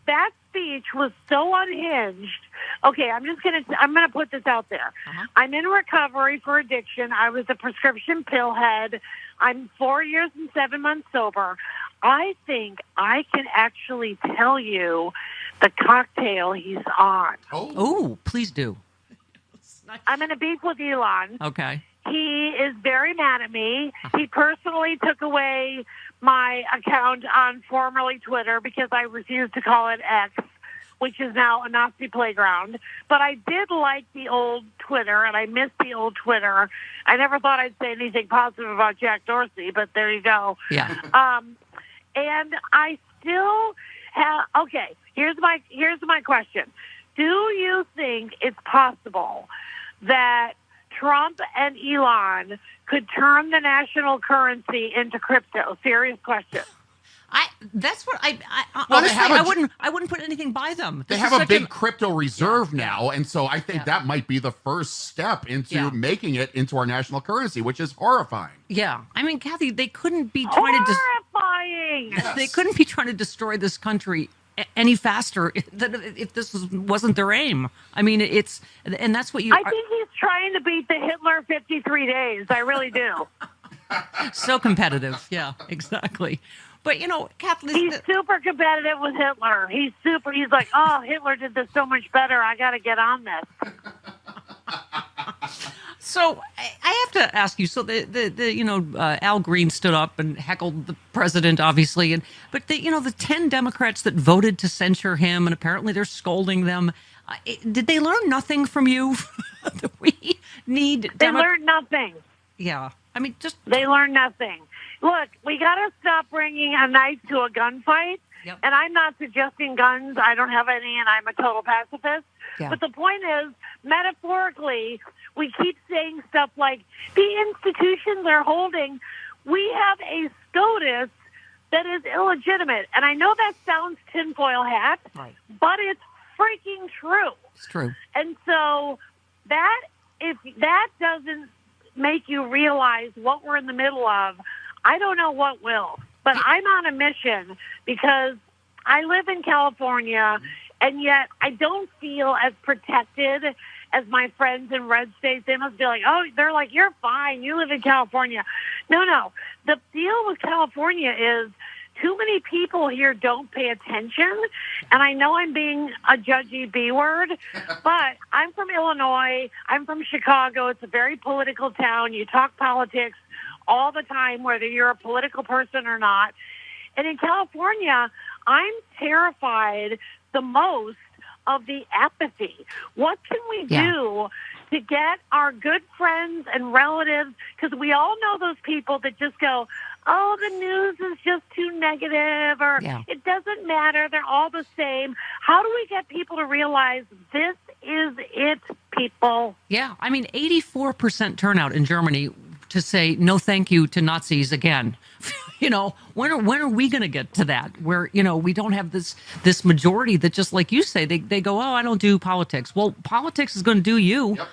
that speech was so unhinged. Okay, I'm gonna put this out there. I'm in recovery for addiction. I was a prescription pill head. I'm 4 years and 7 months sober. I think I can actually tell you the cocktail he's on. Oh, please do. I'm in a beef with Elon. Okay. He is very mad at me. He personally took away my account on formerly Twitter because I refused to call it X, which is now a Nazi playground. But I did like the old Twitter, and I miss the old Twitter. I never thought I'd say anything positive about Jack Dorsey, but there you go. Yeah. And I still have. Okay, here's my question. Do you think it's possible that Trump and Elon could turn the national currency into crypto? Serious question. That's what honestly, I wouldn't put anything by them. They have a big crypto reserve now, and so I think that might be the first step into making it into our national currency, which is horrifying. Yeah, I mean, Kathy, they couldn't be trying They couldn't be trying to destroy this country any faster if this wasn't their aim. I mean, and that's what I think he's trying to beat the Hitler 53 days. I really do. So competitive. Yeah, exactly. But, Kathleen... He's super competitive with Hitler. He's like, oh, Hitler did this so much better. I got to get on this. So I have to ask you, so Al Green stood up and heckled the president, obviously. But the 10 Democrats that voted to censure him, and apparently they're scolding them. Did they learn nothing from you? We need... They learned nothing. Yeah. I mean, They learned nothing. Look, we got to stop bringing a knife to a gunfight. Yep. And I'm not suggesting guns. I don't have any, and I'm a total pacifist. Yeah. But the point is, metaphorically, we keep saying stuff like, the institutions are holding. We have a SCOTUS that is illegitimate. And I know that sounds tinfoil hat, right, but it's freaking true. It's true. And so if that doesn't make you realize what we're in the middle of, I don't know what will. But I'm on a mission because I live in California, and yet I don't feel as protected as my friends in red states. They must be like, oh, they're like, you're fine. You live in California. No. The deal with California is too many people here don't pay attention. And I know I'm being a judgy B word, but I'm from Illinois. I'm from Chicago. It's a very political town. You talk politics all the time, whether you're a political person or not. And in California, I'm terrified the most of the apathy. What can we do to get our good friends and relatives? Because we all know those people that just go, oh, the news is just too negative, or it doesn't matter. They're all the same. How do we get people to realize this is it, people? Yeah. I mean, 84% turnout in Germany to say no thank you to Nazis again. When are we going to get to that where, we don't have this majority that, just like you say, they go, oh, I don't do politics. Well, politics is going to do you. Yep.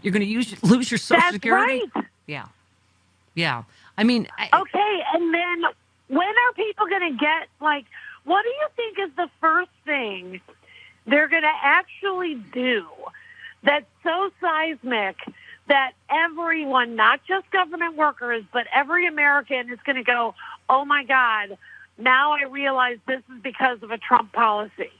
You're going to lose your Social Security. Right. Yeah. Yeah. I mean, okay. And then when are people going to get, what do you think is the first thing they're going to actually do that's so seismic that everyone, not just government workers, but every American is going to go, oh, my God, now I realize this is because of a Trump policy?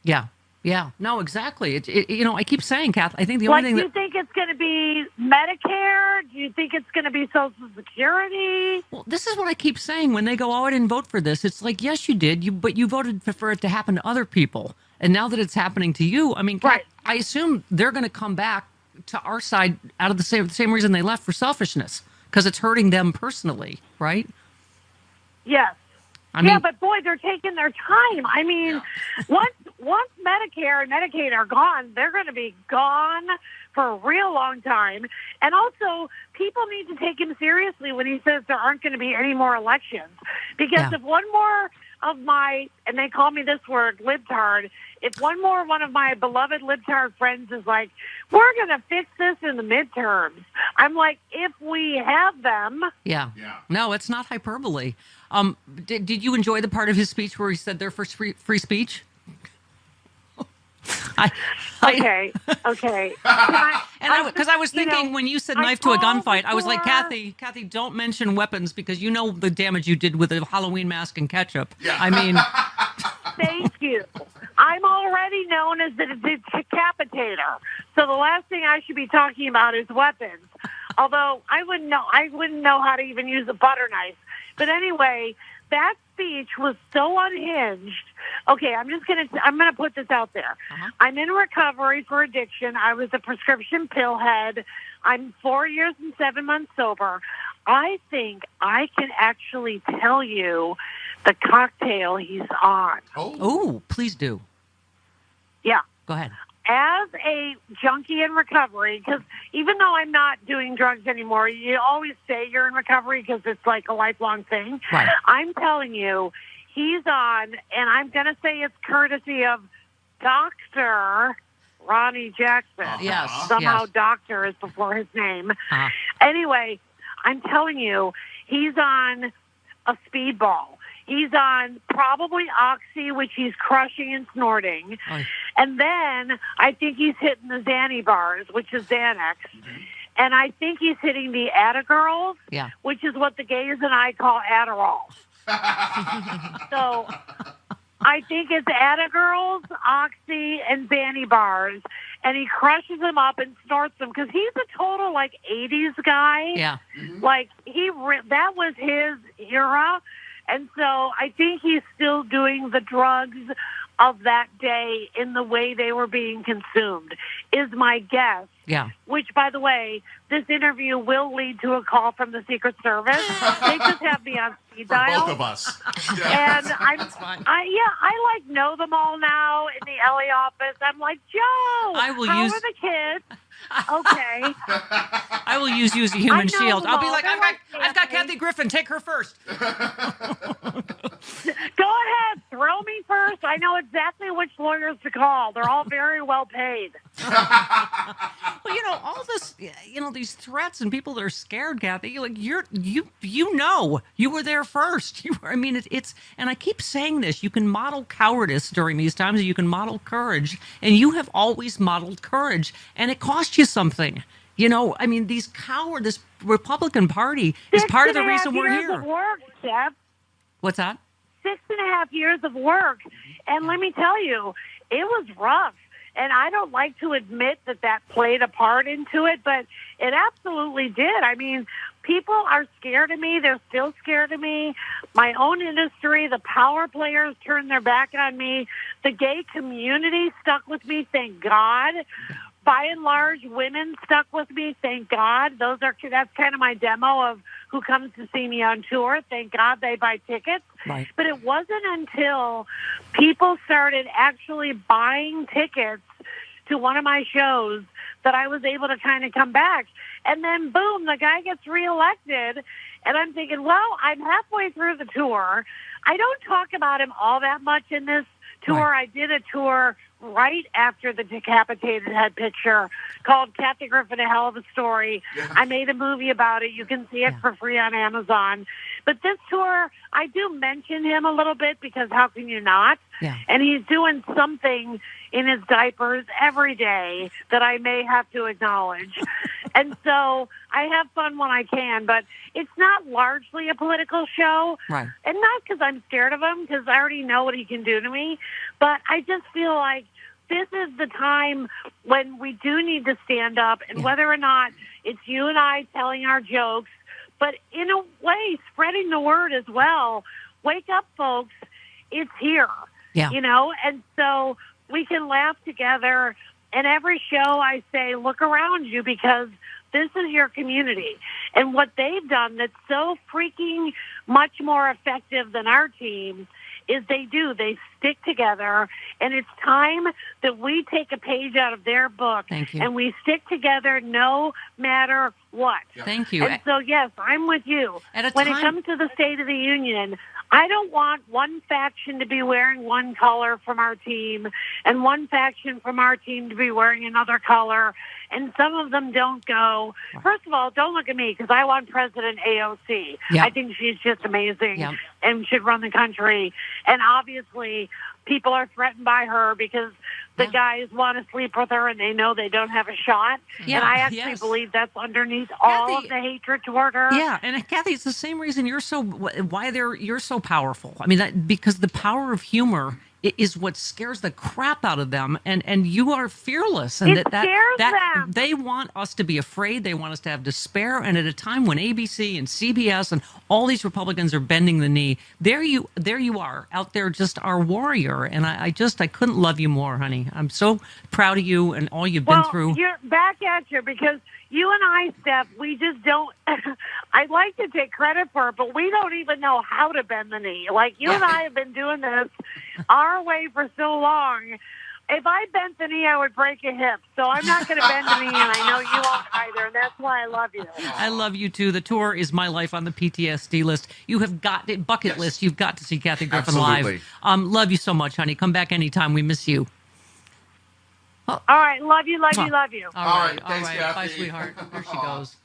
Yeah. Yeah. No, exactly. I keep saying, Kath, I think the only thing do you think it's going to be Medicare? Do you think it's going to be Social Security? Well, this is what I keep saying when they go, oh, I didn't vote for this. It's like, yes, you did, but you voted for it to happen to other people. And now that it's happening to you, I mean, Kath, I assume they're going to come back to our side out of the same reason they left, for selfishness, because it's hurting them personally, right? Yes. I mean, but boy, they're taking their time. I mean, once Medicare and Medicaid are gone, they're going to be gone for a real long time. And also, people need to take him seriously when he says there aren't going to be any more elections. Because if one more of my, and they call me this word, libtard, if one of my beloved libtard friends is like, we're going to fix this in the midterms, I'm like, if we have them. Yeah. No, it's not hyperbole. Did you enjoy the part of his speech where he said they're for free speech? Okay. Because I was thinking when you said knife to a gunfight, I was like, Kathy, don't mention weapons because you know the damage you did with a Halloween mask and ketchup. Yeah. I mean, thank you. I'm already known as the decapitator, so the last thing I should be talking about is weapons. Although I wouldn't know how to even use a butter knife. But anyway, that speech was so unhinged. Okay, I'm gonna put this out there. I'm in recovery for addiction. I was a prescription pill head. I'm 4 years and 7 months sober. I think I can actually tell you the cocktail he's on. Oh, please do. Yeah. Go ahead. As a junkie in recovery, because even though I'm not doing drugs anymore, you always say you're in recovery because it's like a lifelong thing. Right. I'm telling you, he's on, and I'm going to say it's courtesy of Dr. Ronnie Jackson. Yes. Somehow yes. Doctor is before his name. Anyway, I'm telling you, he's on a speedball. He's on probably Oxy, which he's crushing and snorting. And then I think he's hitting the Xanny bars, which is Xanax. And I think he's hitting the Adderall, which is what the gays and I call Adderall. So I think it's Adderall, Oxy, and Xanny bars. And he crushes them up and snorts them because he's a total, 80s guy. Yeah. Like, that was his era. And so I think he's still doing the drugs of that day in the way they were being consumed, is my guess. Yeah. Which, by the way, this interview will lead to a call from the Secret Service. They just have me on speed dial. Both of us. And I know them all now in the LA office. I'm like, Joe, how are the kids? Okay. I will use you as a human shield. I'll be like, I've got Kathy Griffin. Take her first. Go ahead. Throw me first. I know exactly which lawyers to call. They're all very well paid. Well, all this, these threats and people that are scared, Kathy, you were there first. It's, and I keep saying this, you can model cowardice during these times, and you can model courage, and you have always modeled courage, and it cost you something. This Republican Party is part of the reason we're here. 6.5 years of work, Jeff. What's that? 6.5 years of work. And let me tell you, it was rough. And I don't like to admit that played a part into it, but it absolutely did. People are scared of me. They're still scared of me. My own industry, the power players turned their back on me. The gay community stuck with me, thank God. By and large, women stuck with me, thank God. That's kind of my demo of who comes to see me on tour. Thank God they buy tickets. Right. But it wasn't until people started actually buying tickets to one of my shows that I was able to kind of come back. And then, boom, the guy gets reelected. And I'm thinking, well, I'm halfway through the tour. I don't talk about him all that much in this tour. Right. I did a tour right after the decapitated head picture called Kathy Griffin, A Hell of a Story. Yeah. I made a movie about it. You can see it for free on Amazon. But this tour, I do mention him a little bit because how can you not? Yeah. And he's doing something in his diapers every day that I may have to acknowledge. And so I have fun when I can, but it's not largely a political show. Right. And not because I'm scared of him, because I already know what he can do to me. But I just feel like this is the time when we do need to stand up, and whether or not it's you and I telling our jokes, but in a way, spreading the word as well. Wake up, folks. It's here. Yeah. And so we can laugh together. And every show I say, look around you because this is your community. And what they've done that's so freaking much more effective than our team is they stick together, and it's time that we take a page out of their book. Thank you. And we stick together no matter what. Thank you. And so, yes, I'm with you. When it comes to the State of the Union, I don't want one faction to be wearing one color from our team and one faction from our team to be wearing another color, and some of them don't go. First of all, don't look at me because I want President AOC. Yeah. I think she's just amazing Yeah. and should run the country. And obviously, people are threatened by her because the guys want to sleep with her and they know they don't have a shot. Yeah, and I actually believe that's underneath all of the hatred toward her. Yeah, and Kathy, it's the same reason you're so powerful. I mean, because the power of humor is what scares the crap out of them, and you are fearless, and it scares them. They want us to be afraid. They want us to have despair. And at a time when ABC and CBS and all these Republicans are bending the knee, there you are out there, just our warrior. And I couldn't love you more, honey. I'm so proud of you and all you've been through. You're back at you, because you and I, Steph, we just don't. I'd like to take credit for it, but we don't even know how to bend the knee. Like, you and I have been doing this our way for so long. If I bent the knee, I would break a hip. So I'm not going to bend the knee, and I know you won't either. And that's why I love you. I love you too. The tour is my life on the PTSD list. You have got it, bucket list. You've got to see Kathy Griffin live. Love you so much, honey. Come back anytime. We miss you. All right. Love you, love you, love you. All right. Thanks, Kathy. Bye, sweetheart. There she goes.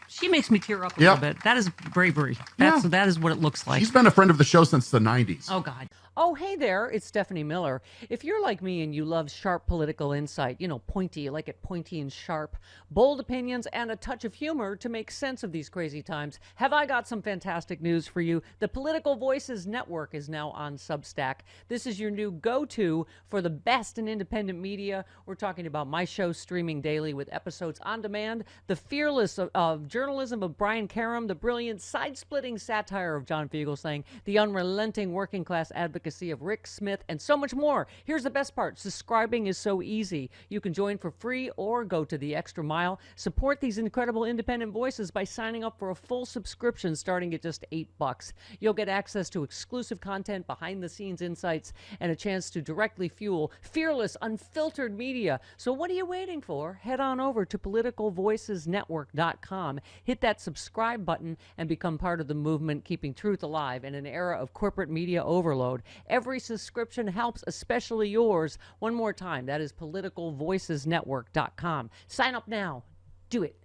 She makes me tear up a little bit. That is bravery. That is what it looks like. She's been a friend of the show since the 90s. Oh, God. Oh, hey there. It's Stephanie Miller. If you're like me and you love sharp political insight, pointy, you like it pointy and sharp, bold opinions, and a touch of humor to make sense of these crazy times, have I got some fantastic news for you. The Political Voices Network is now on Substack. This is your new go-to for the best in independent media. We're talking about my show streaming daily with episodes on demand, the fearless of journalism of Brian Karem, the brilliant side-splitting satire of John Fugelsang, the unrelenting working-class advocacy of Rick Smith, and so much more. Here's the best part. Subscribing is so easy. You can join for free or go to the extra mile. Support these incredible independent voices by signing up for a full subscription starting at just $8. You'll get access to exclusive content, behind-the-scenes insights, and a chance to directly fuel fearless, unfiltered media. So what are you waiting for? Head on over to politicalvoicesnetwork.com. Hit that subscribe button and become part of the movement keeping truth alive in an era of corporate media overload. Every subscription helps, especially yours. One more time, that is politicalvoicesnetwork.com. Sign up now. Do it.